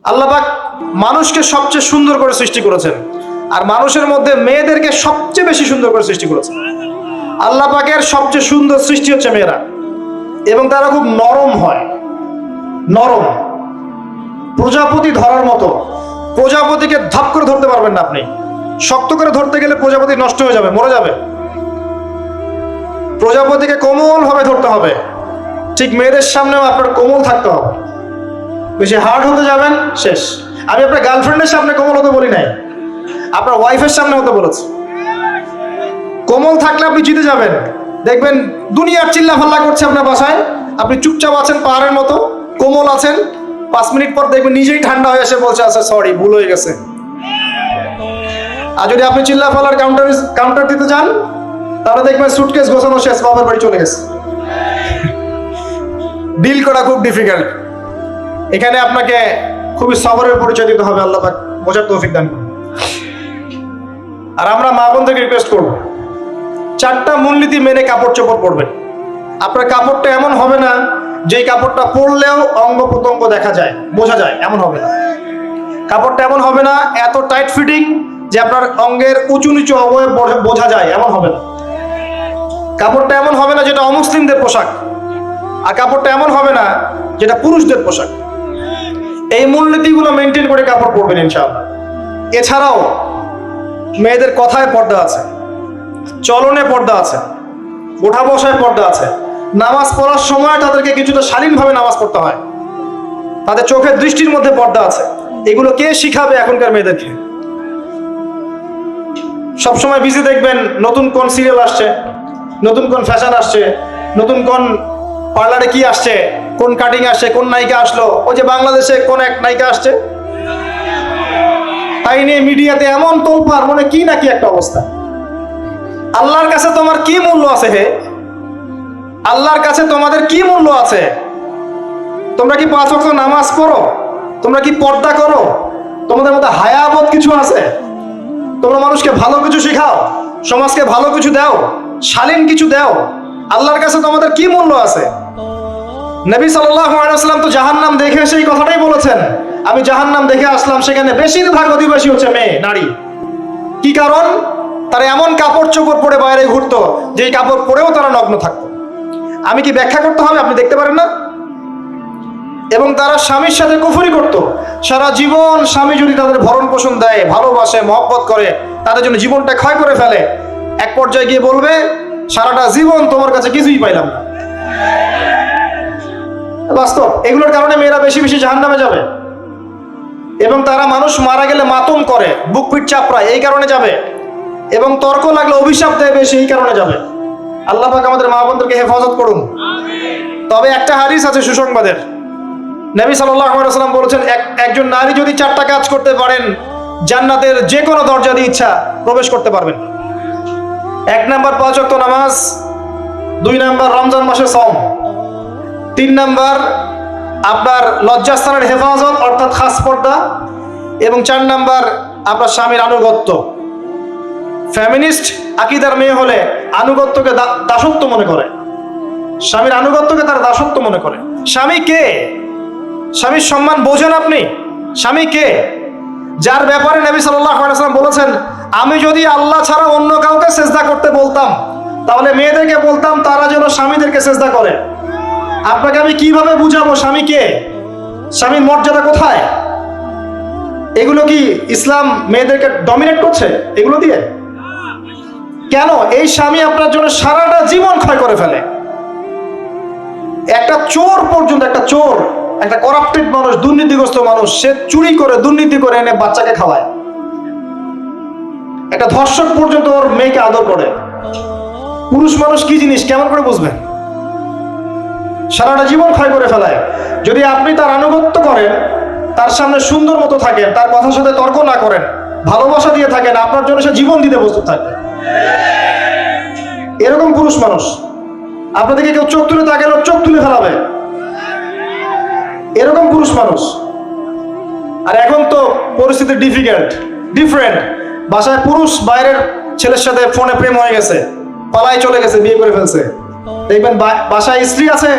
আল্লাহ পাক মানুষকে সবচেয়ে সুন্দর করে সৃষ্টি করেছেন, আর মানুষের মধ্যে মেয়েদেরকে সবচেয়ে বেশি সুন্দর করে সৃষ্টি করেছেন। আল্লাহ পাকের সবচেয়ে সুন্দর সৃষ্টি হচ্ছে মেয়েরা, এবং তারা খুব নরম হয়, নরম, প্রজাপতি ধরার মতো। প্রজাপতিকে ধাপ করে ধরতে পারবেন না আপনি, শক্ত করে ধরতে গেলে প্রজাপতি নষ্ট হয়ে যাবে, মরে যাবে। প্রজাপতিকে কোমল ভাবে ধরতে হবে, ঠিক মেয়েদের সামনেও আপনার কোমল থাকতে হবে। বেশি হার্ড হতে যাবেন, শেষ। আমি আপনার গার্লফ্রেন্ডের সামনে কোমল হতে বলি নাই, আপনার ওয়াইফের সামনে হতে বলেছি। কোমল থাকলে আপনি জিতে যাবেন। দেখবেন দুনিয়ার চিল্লা ফাল্লা করছে আপনার বাসায়, আপনি চুপচাপ আছেন পাহাড়ের মতো, কোমল আছেন। 5 মিনিট পর দেখবেন নিজেই ঠান্ডা হয়ে এসে বলছে আচ্ছা সরি, ভুল হয়ে গেছে। আর যদি আপনি চিল্লা ফাল্লার কাউন্টার দিতে যান, তাহলে দেখবেন সুটকেস গোছানো শেষ, বাবার বাড়ি চলে গেছে। ডিল করা খুব ডিফিকাল্ট। এখানে আপনাকে খুবই সবরের পরিচয় দিতে হবে। আল্লাহ পাক বোঝার তৌফিক দান করুন। আর আমরা মা বোনদেরকে রিকোয়েস্ট করব, 4টা মূলনীতি মেনে কাপড় চোপড় পরবেন। আপনার কাপড়টা এমন হবে না যেই কাপড়টা পরলেও অঙ্গ প্রত্যঙ্গ দেখা যায়, বোঝা যায়, এমন হবে না। কাপড়টা এমন হবে না এত টাইট ফিটিং যে আপনার অঙ্গের উঁচু নিচু অবয়ব বোঝা যায়, এমন হবে না। কাপড়টা এমন হবে না যেটা অমুসলিমদের পোশাক, আর কাপড়টা এমন হবে না যেটা পুরুষদের পোশাক। এই মূলনীতিগুলো মেনটেন করে কাপড় পরবেন ইনশাআল্লাহ। এছাড়াও মেয়েদের কথায় পর্দা আছে, চলনে পর্দা আছে, ওঠা বসায় পর্দা আছে। নামাজ পড়ার সময় তাদেরকে কিছুটা শালীনভাবে নামাজ পড়তে হয়। তাদের চোখের দৃষ্টির মধ্যে পর্দা আছে। এগুলো কে শিখাবে এখনকার মেয়েদেরকে? সবসময় বিজি দেখবেন নতুন কোন সিরিয়াল আসছে, নতুন কোন ফ্যাশন আসছে, নতুন কোন পার্লারে কি আসছে, কোন কাটিং আসছে, কোন নায়িকা আসলো। ওই যে বাংলাদেশে কোন এক নায়িকা আসছে, তাই নিয়ে মিডিয়াতে এমন তোলপাড়, মনে কি নাকি একটা অবস্থা। আল্লাহর কাছে তোমার কি মূল্য আছে হে? আল্লাহর কাছে তোমাদের কি মূল্য আছে? তোমরা কি 5 ওয়াক্ত নামাজ পড়ো? তোমরা কি পর্দা করো? তোমাদের মধ্যে হায়াবোধ কিছু আছে? তোমরা মানুষকে ভালো কিছু শেখাও, সমাজকে ভালো কিছু দাও, শালীন কিছু দাও। আল্লাহর কাছে তোমাদের কি মূল্য আছে? নবী সাল্লাল্লাহু আলাইহি ওয়াসাল্লাম তো জাহান্নাম দেখে সেই কথাটাই বলেছেন, আমি জাহান্নাম দেখে আসলাম, সেখানে বেশিরভাগ অধিবাসী হচ্ছে মেয়ে, নারী। কি কারণ? তারা এমন কাপড় চোপড় পরে বাইরে ঘুরতো যেই কাপড় পরেও তারা নগ্ন থাকতো। আমি কি ব্যাখ্যা করতে হবে? আপনি দেখতে পারেন না? এবং তারা স্বামীর সাথে কুফরি করতো সারা জীবন। স্বামী যদি তাদের ভরণ পোষণ দেয়, ভালোবাসে, মহব্বত করে, তাদের জন্য জীবনটা ক্ষয় করে ফেলে, এক পর্যায়ে গিয়ে বলবে সারাটা জীবন তোমার কাছে কিছুই পাইলাম না। বাস্তব। এগুলোর কারণে মেয়েরা বেশি বেশি জাহান্নামে যাবে। এবং তারা মানুষ মারা গেলে মাতম করে, বুক পিঠ চাপড়ায়, এই কারণে যাবে। এবং তর্ক লাগলে অভিশাপ দেয় বেশি, এই কারণে যাবে। আল্লাহ পাক আমাদের মা বোনদেরকে হেফাজত করুন। তবে একটা হাদিস আছে সুসংবাদের। নবী সাল্লাল্লাহু আলাইহি ওয়াসাল্লাম বলেছেন, একজন নারী যদি 4টা কাজ করতে পারেন, জান্নাতের যে কোনো দরজা দিয়ে ইচ্ছা প্রবেশ করতে পারবেন। 1 নাম্বার 5 ওয়াক্ত নামাজ, 2 নাম্বার রমজান মাসের সওম, 3 নাম্বার আপনার লজ্জাস্থানের হেফাজত অর্থাৎ খাস পর্দা, এবং 4 নাম্বার আপনার স্বামীর আনুগত্য। ফ্যামিনিস্ট আকীদার মেয়ে হলে আনুগত্যকে দাসত্ব মনে করে, স্বামীর আনুগত্যকে তার দাসত্ব মনে করে। স্বামী কে? স্বামীর সম্মান বোঝেন আপনি? স্বামী কে? যার ব্যাপারে নবী সাল্লাল্লাহু আলাইহি ওয়াসাল্লাম বলেছেন, আমি যদি আল্লাহ ছাড়া অন্য কাউকে সেজদা করতে বলতাম, তাহলে মেয়েদেরকে বলতাম তারা যেন স্বামীদেরকে সেজদা করে। আপনাকে আমি কিভাবে বুঝাবো স্বামী কে, স্বামীর মর্যাদা কোথায়? এগুলো কি ইসলাম মেয়েদেরকে ডমিনেট করছে এগুলো দিয়ে? কেন? এই স্বামী আপনার জন্য সারাটা জীবন ক্ষয় করে ফেলে। একটা চোর পর্যন্ত, একটা চোর, একটা করাপ্টেড মানুষ, দুর্নীতিগ্রস্ত মানুষ, সে চুরি করে, দুর্নীতি করে এনে বাচ্চাকে খাওয়ায়। একটা ধর্ষক পর্যন্ত ওর মেয়েকে আদর করে। পুরুষ মানুষ কি জিনিস কেমন করে বুঝবেন? সারাটা জীবন ক্ষয় করে ফেলায়। যদি আপনি তার আনুগত্য করেন, তার সামনে সুন্দর মতো থাকেন, তার কথার সাথে তর্ক না করেন, ভালোবাসা দিয়ে থাকেন, আপনার জন্য সে জীবন দিতে প্রস্তুত থাকবে। এরকম পুরুষ মানুষ। আপনাদেরকে কেউ চোখ তুলে তাকালে চোখ তুলে ফেলাবে, এরকম পুরুষ মানুষ। আর এখন তো পরিস্থিতি ডিফারেন্ট। বাসায় পুরুষ বাইরের ছেলের সাথে ফোনে প্রেম হয়ে গেছে, পালায় চলে গেছে, বিয়ে করে ফেলছে। দেখবেন বাসায় স্ত্রী আছে,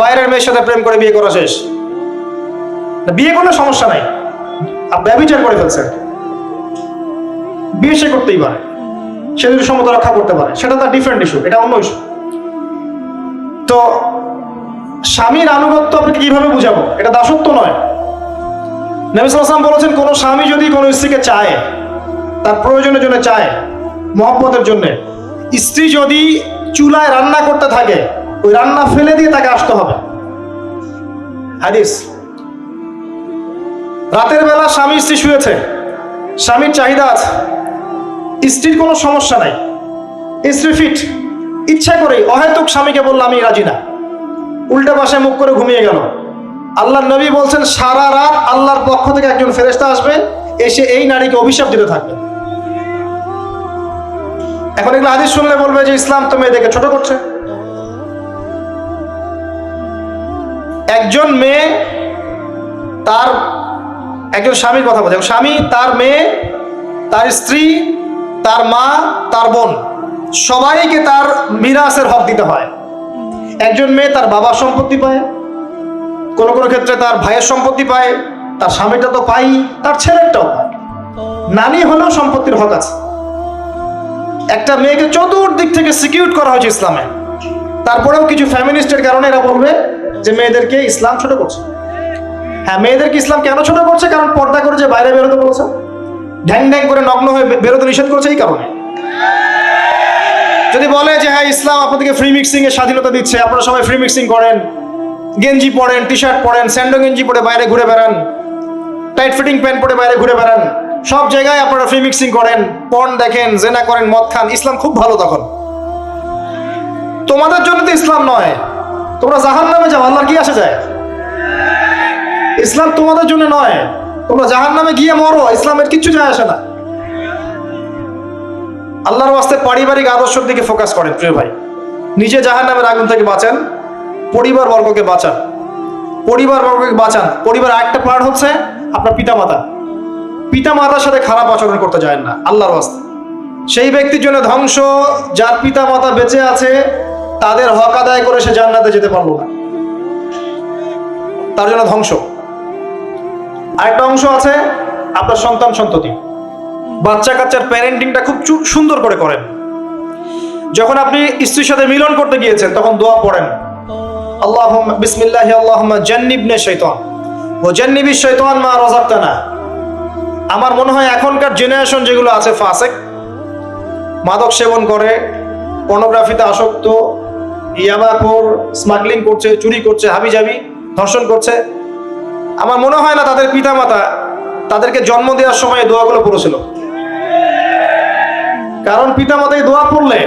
বাইরের মেয়ের সাথে প্রেম করে বিয়ে করা শেষ। বিয়ে করলে সমস্যা নাই, ব্যভিচার করে ফেলছে, বিয়ে সে করতেই পারে, সে যদি সমতা রক্ষা করতে পারে, সেটা তার ডিফারেন্ট ইস্যু, এটা অন্য ইস্যু। তো স্বামীর আনুগত্য আপনাকে কিভাবে বুঝাবো? এটা দাসত্ব নয়। নবী সাল্লাল্লাহু আলাইহি ওয়াসাল্লাম বলেছেন, কোন স্বামী যদি কোনো স্ত্রীকে চায়, তার প্রয়োজনের জন্য চায়, মহব্বতের জন্য, স্ত্রী যদি চুলায় রান্না করতে থাকে, ওই রান্না ফেলে দিয়ে তাকে আসতে হবে। হাদিস। রাতের বেলা স্বামী স্ত্রী শুয়েছে, স্বামীর চাহিদা আছে, স্ত্রীর কোনো সমস্যা নাই, স্ত্রী ফিট, ইচ্ছা করেই অহেতুক স্বামীকে বলল আমি রাজি না, উল্টা পাশে মুখ করে ঘুমিয়ে গেল। আল্লাহর নবী বলছেন, সারা রাত আল্লাহর পক্ষ থেকে একজন ফেরেশতা আসবে, এসে এই নারীকে অভিশাপ দিতে থাকবে। এখন এগুলো হাদিস শুনলে বলবে যে ইসলাম তো মেয়েদেরকে ছোট করছে। একজন মেয়ে তার, একজন স্বামীর কথা বলছে, স্বামী তার মেয়ে, তার স্ত্রী, তার মা, তার বোন, সবাইকে তার মিরাসের হক দিতে হয়। একজন মেয়ে তার বাবার সম্পত্তি পায়, কোনো কোনো ক্ষেত্রে তার ভাইয়ের সম্পত্তি পায়, তার স্বামীটা তো পাই, তার ছেলেরটাও পায়, নানি হলেও সম্পত্তির হক আছে। একটা মেয়েকে চতুর্দিক থেকে সিকিউর করা হয়েছে ইসলামে। তারপরেও কিছু ফ্যামিনিস্টের কারণে এরা বলবে যে মেয়েদেরকে ইসলাম ছোট করছে। হ্যাঁ, মেয়েদেরকে ইসলাম কেন ছোট করছে? কারণ পর্দা করে যে বাইরে বেরোতে বলেছে, ঢ্যাং ঢ্যাং করে নগ্ন হয়ে বেরোতে নিষেধ করেছে, এই কারণে। যদি বলে যে হ্যাঁ ইসলাম আপনাদেরকে ফ্রি মিক্সিং এর স্বাধীনতা দিচ্ছে, আপনারা সবাই ফ্রি মিক্সিং করেন, গেঞ্জি পরেন, টি শার্ট পরেন, স্যান্ডো গেঞ্জি পরে বাইরে ঘুরে বেড়ান, টাইট ফিটিং প্যান্ট পরে বাইরে ঘুরে বেড়ান, সব জায়গায় আপনারা ফ্রি মিক্সিং করেন, পর্ন দেখেন, জেনা করেন, মদ খান, ইসলাম খুব ভালো। তখন তোমাদের জন্য তো ইসলাম নয়, তোমরা জাহান্নামে যাও, আল্লাহর কি আসে যায়? ইসলাম তোমাদের জন্য নয়, তোমরা জাহান্নামে গিয়ে মরো, ইসলামের কিচ্ছু যায় আসে না। আল্লাহর ওয়াস্তে পারিবারিক আদর্শের দিকে ফোকাস করেন প্রিয় ভাই। নিজে জাহান্নামের আগুন থেকে বাঁচান, পরিবার বর্গকে বাঁচান, পরিবার বর্গকে বাঁচান। পরিবার একটা পার্ট হচ্ছে আপনার পিতামাতা। পিতামাতার সাথে খারাপ আচরণ করতে যায় না আল্লাহর ওয়াস্তে। সেই ব্যক্তির জন্য ধ্বংস যার পিতামাতা বেঁচে আছে, তাদের হক আদায় করে সে জান্নাতে যেতে পারলো না, তার জন্য ধ্বংস। আরেকটা অংশ আছে আপনার সন্তান সন্ততি। বাচ্চা কাচ্চার প্যারেন্টিংটা খুব সুন্দর করে করেন। যখন আপনি স্ত্রীর সাথে মিলন করতে গিয়েছেন, তখন দোয়া পড়েন, আল্লাহুম্মা বিসমিল্লাহি আল্লাহুম্মা জান্নিবনা শাইতান ওয়া জান্নিবিশ শাইতান মা রাযাকতানা। আমার মনে হয় এখনকার জেনারেশন যেগুলো আছে ফাসেক, মাদক সেবন করে, পর্নোগ্রাফিতে আসক্ত, ইয়াবাখোর, স্মাগলিং করছে, চুরি করছে, হাবিজাবি, ধর্ষণ করছে, আমার মনে হয় না তাদের পিতামাতা তাদেরকে জন্ম দেওয়ার সময় এই দোয়াগুলো পড়েছিল। কারণ পিতামাতা এই দোয়া পড়লে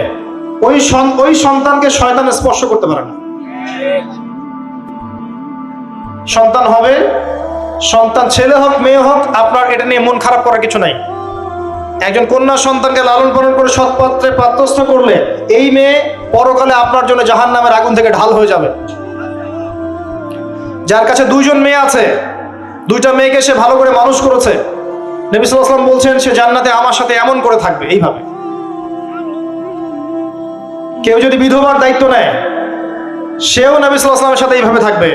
ওই সন্তানকে শয়তান স্পর্শ করতে পারে না। সন্তান হবে, সন্তান ছেলে হোক মেয়ে হোক, আপনার এটা নিয়ে মন খারাপ করার কিছু নাই। একজন কন্যা সন্তানকে লালন পালন করে সৎপাত্রে পাত্রস্থ করলে এই মেয়ে পরকালে আপনার জন্য জাহান্নামের আগুন থেকে ঢাল হয়ে যাবে। যার কাছে দুইজন মেয়ে আছে, দুইটা মেয়েকে সে ভালো করে মানুষ করেছে, নবী সাল্লাল্লাহু আলাইহি ওয়াসাল্লাম বলছেন সে জান্নাতে আমার সাথে এমন করে থাকবে, এইভাবে। কেউ যদি বিধবার দায়িত্ব নেয়, সেও নবী সাল্লাল্লাহু আলাইহি ওয়াসাল্লামের সাথে এইভাবে থাকবে।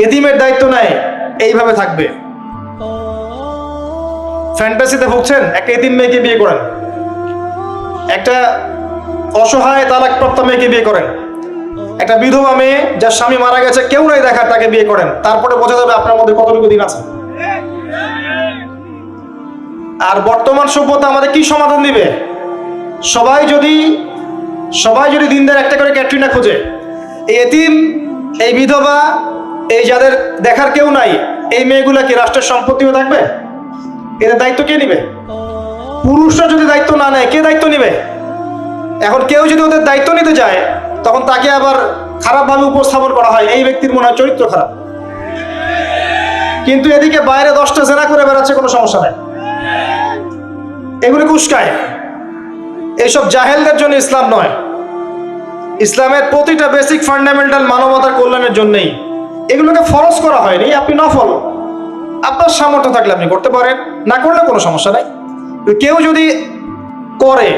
এতিমের দায়িত্ব নেয়, এইভাবে থাকবে। ফ্যান্টাসিতে ভুগছেন, একটা এতিম মেয়েকে বিয়ে করেন, একটা অসহায় তালাকপ্রাপ্ত মেয়েকে বিয়ে করেন, একটা বিধবা মেয়ে যার স্বামী মারা গেছে, কেউ নাই দেখার, তাকে বিয়ে করেন, তারপরে বোঝা যাবে আপনার মধ্যে কতটুকু দিন আছে। আর বর্তমান সভ্যতা আমাদের কি সমাধান দিবে? সবাই যদি দিনদার একটা করে ক্যাটরিনা খোঁজে, এই এতিম, এই বিধবা, এই যাদের দেখার কেউ নাই, এই মেয়েগুলা কি রাষ্ট্রের সম্পত্তি হয়ে থাকবে? এদের দায়িত্ব কে নিবে? পুরুষরা যদি দায়িত্ব না নেয়, কে দায়িত্ব নিবে? এখন কেউ যদি ওদের দায়িত্ব নিতে যায়, তখন তাকে আবার খারাপভাবে উপস্থাপন করা হয়, এই ব্যক্তির মনে হয় চরিত্র খারাপ। কিন্তু এদিকে বাইরে 10টা জেনা করে বেড়াচ্ছে, কোনো সমস্যা নাই, এগুলো উস্কায়। এইসব জাহেলদের জন্য ইসলাম নয়। ইসলামের প্রতিটা বেসিক ফান্ডামেন্টাল মানবতার কল্যাণের জন্যই। এগুলোকে ফরজ করা হয়নি, আপনি নফল, আপনার সামর্থ্য থাকলে আপনি করতে পারেন, না করলে কোনো সমস্যা নাই। কেউ যদি করে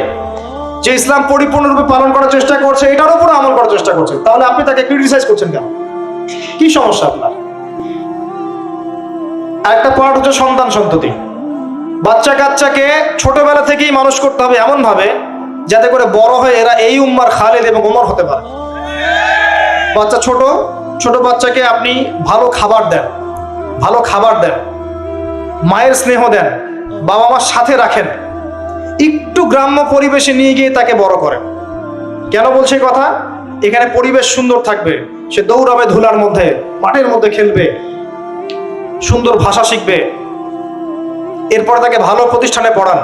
যে ইসলাম পরিপূর্ণরূপে পালন করার চেষ্টা করছে, এটার উপর আমল করার চেষ্টা করছে, তাহলে আপনি তাকে ক্রিটিসাইজ করছেন কেন? কি সমস্যা আপনার? আরেকটা পার্ট হচ্ছে সন্তান সন্ততি। বাচ্চা কাচ্চাকে ছোটবেলা থেকেই মানুষ করতে হবে এমন ভাবে যাতে করে বড় হয়ে এরা এই উম্মার খালিদ এবং ওমর হতে পারে। বাচ্চা ছোট ছোট বাচ্চাকে আপনি ভালো খাবার দেন, ভালো খাবার দেন, মায়ের স্নেহ দেন, বাবা মার সাথে রাখেন, একটু গ্রাম্য পরিবেশে নিয়ে গিয়ে তাকে বড় করেন। কেন বলছে কথা? এখানে পরিবেশ সুন্দর থাকবে, সে দৌড়াবে ধুলার মধ্যে, মাঠের মধ্যে খেলবে, সুন্দর ভাষা শিখবে। এরপর তাকে ভালো প্রতিষ্ঠানে পড়ান।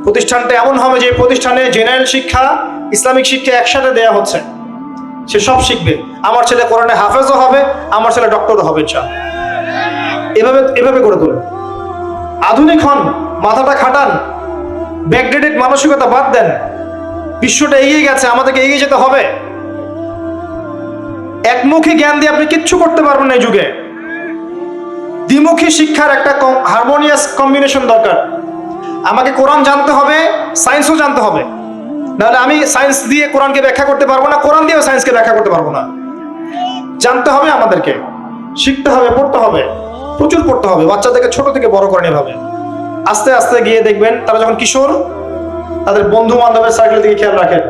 প্রতিষ্ঠানটা এমন হবে যে প্রতিষ্ঠানে জেনারেল শিক্ষা, ইসলামিক শিক্ষা একসাথে দেয়া হচ্ছে, সে সব শিখবে। আমার ছেলে কোরআনে হাফেজও হবে, আমার ছেলে ডক্টরও হবে ইনশাআল্লাহ। এভাবে এভাবে করে তোলেন। আধুনিক হন, মাথাটা খাটান, ব্যাকডেটেড মানসিকতা বাদ দেন। বিশ্বটা এগিয়ে গেছে, আমাদেরকে এগিয়ে যেতে হবে। একমুখী জ্ঞান দিয়ে আপনি কিচ্ছু করতে পারবেন না এই যুগে। দ্বিমুখী শিক্ষার একটা হারমোনিয়াস কম্বিনেশন দরকার। আমাকে কোরআন জানতে হবে, সায়েন্সও জানতে হবে, নাহলে আমি সায়েন্স দিয়ে কোরআনকে ব্যাখ্যা করতে পারবো না, কোরআন দিয়েও সায়েন্সকে ব্যাখ্যা করতে পারবো না। জানতে হবে, আমাদেরকে শিখতে হবে, পড়তে হবে, প্রচুর পড়তে হবে। বাচ্চাদেরকে ছোট থেকে বড় করেন এভাবে। আস্তে আস্তে গিয়ে দেখবেন তারা যখন কিশোর, তাদের বন্ধু বান্ধবের সার্কেল দিকে খেয়াল রাখেন।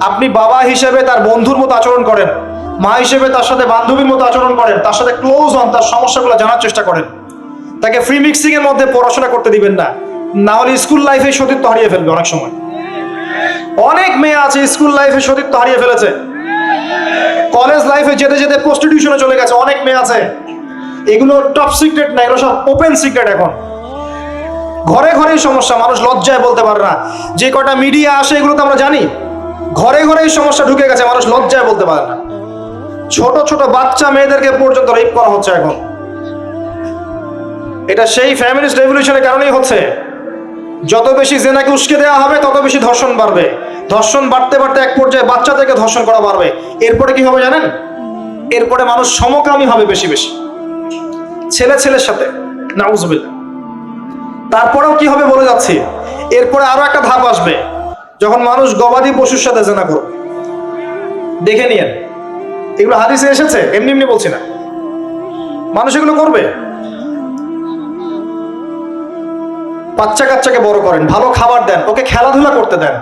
আপনি বাবা হিসেবে তার বন্ধুর মতো আচরণ করেন, মা হিসেবে তার সাথে বান্ধবীর মতো আচরণ করেন, তার সাথে ক্লোজ হন, তার সমস্যাগুলো জানার চেষ্টা করেন। তাকে ফ্রি মিক্সিং এর মধ্যে পড়াশোনা করতে দিবেন না, না হলে স্কুল লাইফে সতীত্ব হারিয়ে ফেলবে। অনেক সময় অনেক মেয়ে আছে স্কুল লাইফে সতীত্ব হারিয়ে ফেলেছে, কলেজ লাইফে যেতে যেতে প্রস্টিটিউশনে চলে গেছে। অনেক মেয়ে আছে, এগুলো টপ সিক্রেট না, এগুলো সব ওপেন সিক্রেট। এখন ঘরে ঘরেই সমস্যা, মানুষ লজ্জায় বলতে পারে না। যে কটা মিডিয়া আসে এগুলো তো আমরা জানি, ঘরে ঘরেই সমস্যা ঢুকে গেছে, মানুষ লজ্জায় বলতে পারে না। ছোট ছোট বাচ্চা মেয়েদেরকে পর্যন্ত রেপ করা হচ্ছে এখন। এটা সেই ফ্যামিলিস্ট রেভলিউশনের কারণেই হচ্ছে। যত বেশি জেনাকে উস্কে দেওয়া হবে তত বেশি ধর্ষণ বাড়বে। ধর্ষণ বাড়তে বাড়তে এক পর্যায়ে বাচ্চাদেরকে ধর্ষণ করা বাড়বে। এরপরে কি হবে জানেন? এরপরে মানুষ সমকামী হবে বেশি বেশি, ছেলে ছেলের সাথে, নাউজুবিল্লাহ। তারপরেও কি হবে বলে যাচ্ছি, এরপরে আরো একটা ধাপ আসবে, যখন মানুষ গবাদি পশুর সাথে জেনা করবে। দেখে নিয়েন, এগুলো হাদিসে এসেছে, এমনি এমনি বলছি না, মানুষ এগুলো করবে। বাচ্চা কাচ্চাকে বড় করেন, ভালো খাবার দেন, ওকে খেলাধুলা করতে দেন।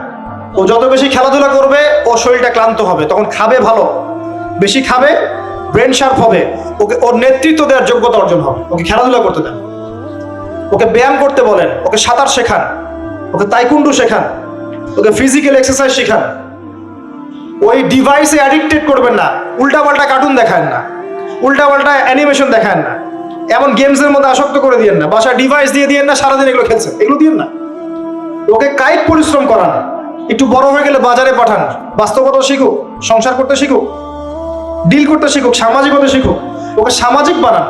ও যত বেশি খেলাধুলা করবে ওর শরীরটা ক্লান্ত হবে, তখন খাবে ভালো, বেশি খাবে, ব্রেন শার্প হবে, ওকে ওর নেতৃত্ব দেওয়ার যোগ্যতা অর্জন হবে। ওকে খেলাধুলা করতে দেন, ওকে ব্যায়াম করতে বলেন, ওকে সাঁতার শেখান, ওকে তাইকুন্ডু শেখান, ওকে ফিজিক্যাল এক্সারসাইজ শেখান। ওই ডিভাইসে অ্যাডিক্টেড করবেন না, উল্টাপাল্টা কার্টুন দেখান না, উল্টাপাল্টা অ্যানিমেশন দেখান না, এমন গেমসের মধ্যে আসক্ত করে দিয়েন না, বাসায় ডিভাইস দিয়ে দিয়েন না, সারাদিন এগুলো খেলছে, এগুলো দিয়েন না। ওকে কায়িক পরিশ্রম করান, একটু বড় হয়ে গেলে বাজারে পাঠান, বাস্তবতা শিখুক, সংসার করতে শিখুক, ডিল করতে শিখুক, সামাজিক হতে শিখুক। ওকে সামাজিক বানান,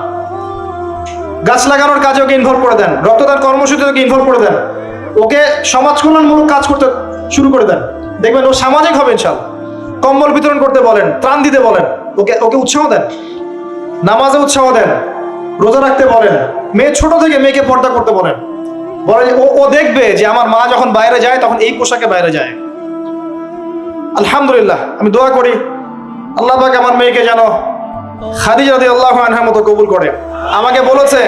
গাছ লাগানোর কাজে ওকে ইনভলভ করে দেন, রক্তদান কর্মসূচিতে ওকে ইনভলভ করে দেন, ওকে সমাজ কল্যাণমূলক কাজ করতে শুরু করে দেন। দেখবেন ও সামাজিক হবে ইনশাআল্লাহ। কম্বল বিতরণ করতে বলেন, ত্রাণ দিতে বলেন, ওকে ওকে উৎসাহ দেন, নামাজে উৎসাহ দেন, রোজা রাখতে বলেন। মেয়ে ছোট থেকে মেয়েকে পর্দা করতে বলেন, বলে ও দেখবে যে আমার মা যখন বাইরে যায় তখন এই পোশাকে বাইরে যায়। আলহামদুলিল্লাহ, আমি দোয়া করি আল্লাহ পাক আমার মেয়েকে যেন খাদিজা রাদিয়াল্লাহু আনহার মতো কবুল করে। আমাকে বলেছে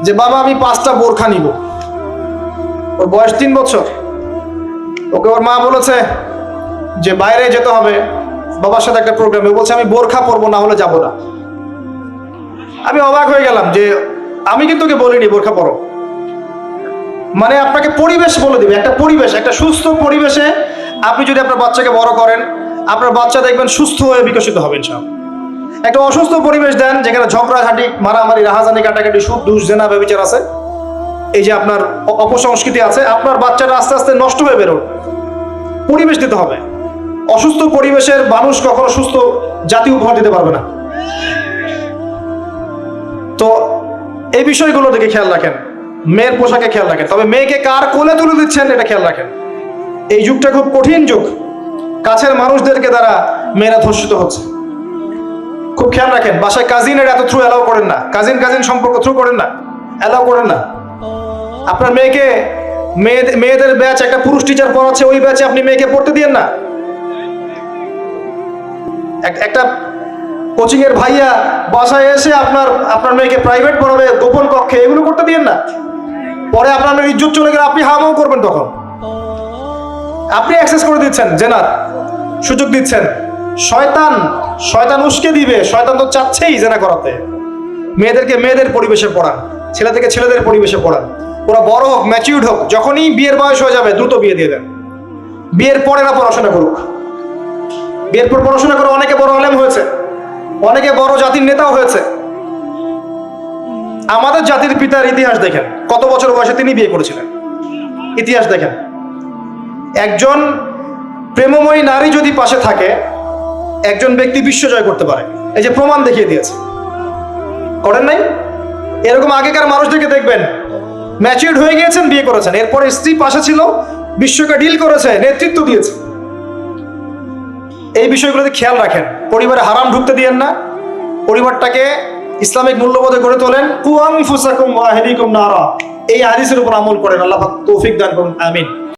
যে বাবা আমি 5টা বোরখা নিব। ওর বয়স 3 বছর। ওকে ওর মা বলেছে যে বাইরে যেতে হবে বাবার সাথে একটা প্রোগ্রামে, বলছে আমি বোরখা পরবো, না হলে যাবো না। আমি অবাক হয়ে গেলাম যে আমি কিন্তু ওকে বলিনি বোরখা পরো। মানে আপনাকে পরিবেশ বলে দিবে, একটা পরিবেশ, একটা সুস্থ পরিবেশে আপনি যদি আপনার বাচ্চাকে বড় করেন, আপনার বাচ্চা দেখবেন সুস্থ হয়ে বিকশিত হবে ইনশাআল্লাহ। একটা অসুস্থ পরিবেশ দেন যেখানে ঝগড়াঝাটি, মারামারি, রাহাজানি, কাটাকাটি, সুদ, দুষ, জেনা, ব্যভিচার আছে, এই যে আপনার অপসংস্কৃতি আছে, আপনার বাচ্চাটা আস্তে আস্তে নষ্ট হয়ে বেরোবে। পরিবেশ দিতে হবে। অসুস্থ পরিবেশের মানুষ কখনো সুস্থ জাতি উপহার দিতে পারবে না। তো এই বিষয়গুলো দিকে খেয়াল রাখেন, মেয়ের পোশাকে খেয়াল রাখেন, তবে মেয়েকে কার কোলে তুলে দিচ্ছেন এটা খেয়াল রাখেন। এই যুগটা খুব কঠিন যুগ, কাছের মানুষদেরকে দ্বারা মেয়েরা ধর্ষিত হচ্ছে, খুব খেয়াল রাখেন। বাসায় কাজিনের এত থ্রু অ্যালাউ করেন না, কাজিন সম্পর্ক থ্রু করেন না, অ্যালাউ করেন না। আপনার মেয়েকে মেয়েদের ব্যাচ একটা পুরুষ টিচার পড়াচ্ছে, ওই ব্যাচে আপনি মেয়েকে পড়তে দিয়েন না। একটা কোচিং এর ভাইয়া বাসায় এসে আপনার মেয়েকে প্রাইভেট পড়াবে গোপন কক্ষে, এগুলো করতে দিয়েন না। পরে আপনার মেয়ের ইজ্জত চলে গেলে আপনি হামাও করবেন, তখন আপনি অ্যাক্সেস করে দিচ্ছেন, জেনার সুযোগ দিচ্ছেন। শয়তান উস্কে দিবে, শয়তান তো চাচ্ছেই জেনা করাতে। মেয়েদেরকে মেয়েদের পরিবেশে পড়ান, ছেলেদেরকে ছেলেদের পরিবেশে পড়ান। ওরা বড় হোক, ম্যাচিউরড হোক, যখনই বিয়ের বয়স হয়ে যাবে দ্রুত বিয়ে দিয়ে দেন। বিয়ের পরে না পড়াশোনা করুক। বিয়ের পর পড়াশোনা করে অনেকে বড় আলেম হয়েছে, অনেকে বড় জাতির নেতাও হয়েছে। আমাদের জাতির পিতার ইতিহাস দেখেন, কত বছর বয়সে তিনি বিয়ে করেছিলেন, ইতিহাস দেখেন। একজন প্রেমময়ী নারী যদি পাশে থাকে, একজন ব্যক্তি বিশ্ব জয় করতে পারে। এই যে প্রমাণ দেখিয়ে দিয়েছে, করেন নাই? এরকম আগেকার মানুষদেরকে দেখবেন, ম্যাচিউরড হয়ে গিয়েছেন, বিয়ে করেছেন, এরপরে স্ত্রী পাশে ছিল, বিশ্বকে ডিল করেছে, নেতৃত্ব দিয়েছে। এই বিষয়গুলোতে খেয়াল রাখেন। পরিবারে হারাম ঢুকতে দিয়েন না। পরিবারটাকে ইসলামিক মূল্যবোধে গড়ে তোলেন। কু আনফুসাকুম ওয়া আহলিকুম নারা, এই হাদিসের উপর আমল করেন। আল্লাহ পাক তৌফিক দান করুন, আমিন।